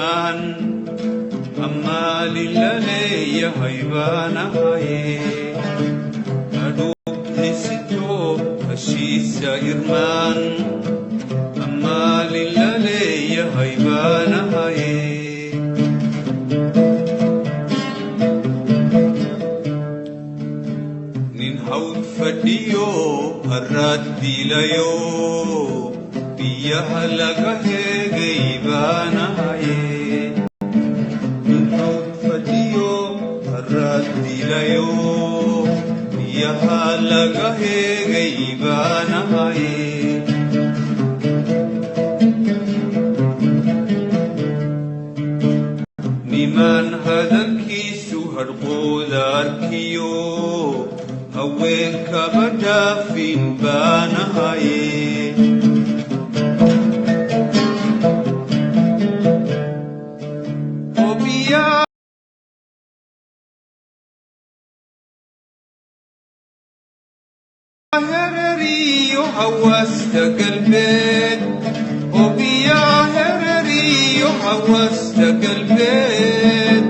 irman amma lillale ya haybana haye adub hisito hashisa irman amma lillale ya haybana haye nin haud fadiyo haradi layo biyaha laga hegaybana haye nin haud fadiyo haradi layo biyaha laga hegaybana haye niman hadalkiisu harqooda arkiyo haweenka badhaafin baana haye hereriyo hawasta galbeed obiya hereriyo hawasta galbeed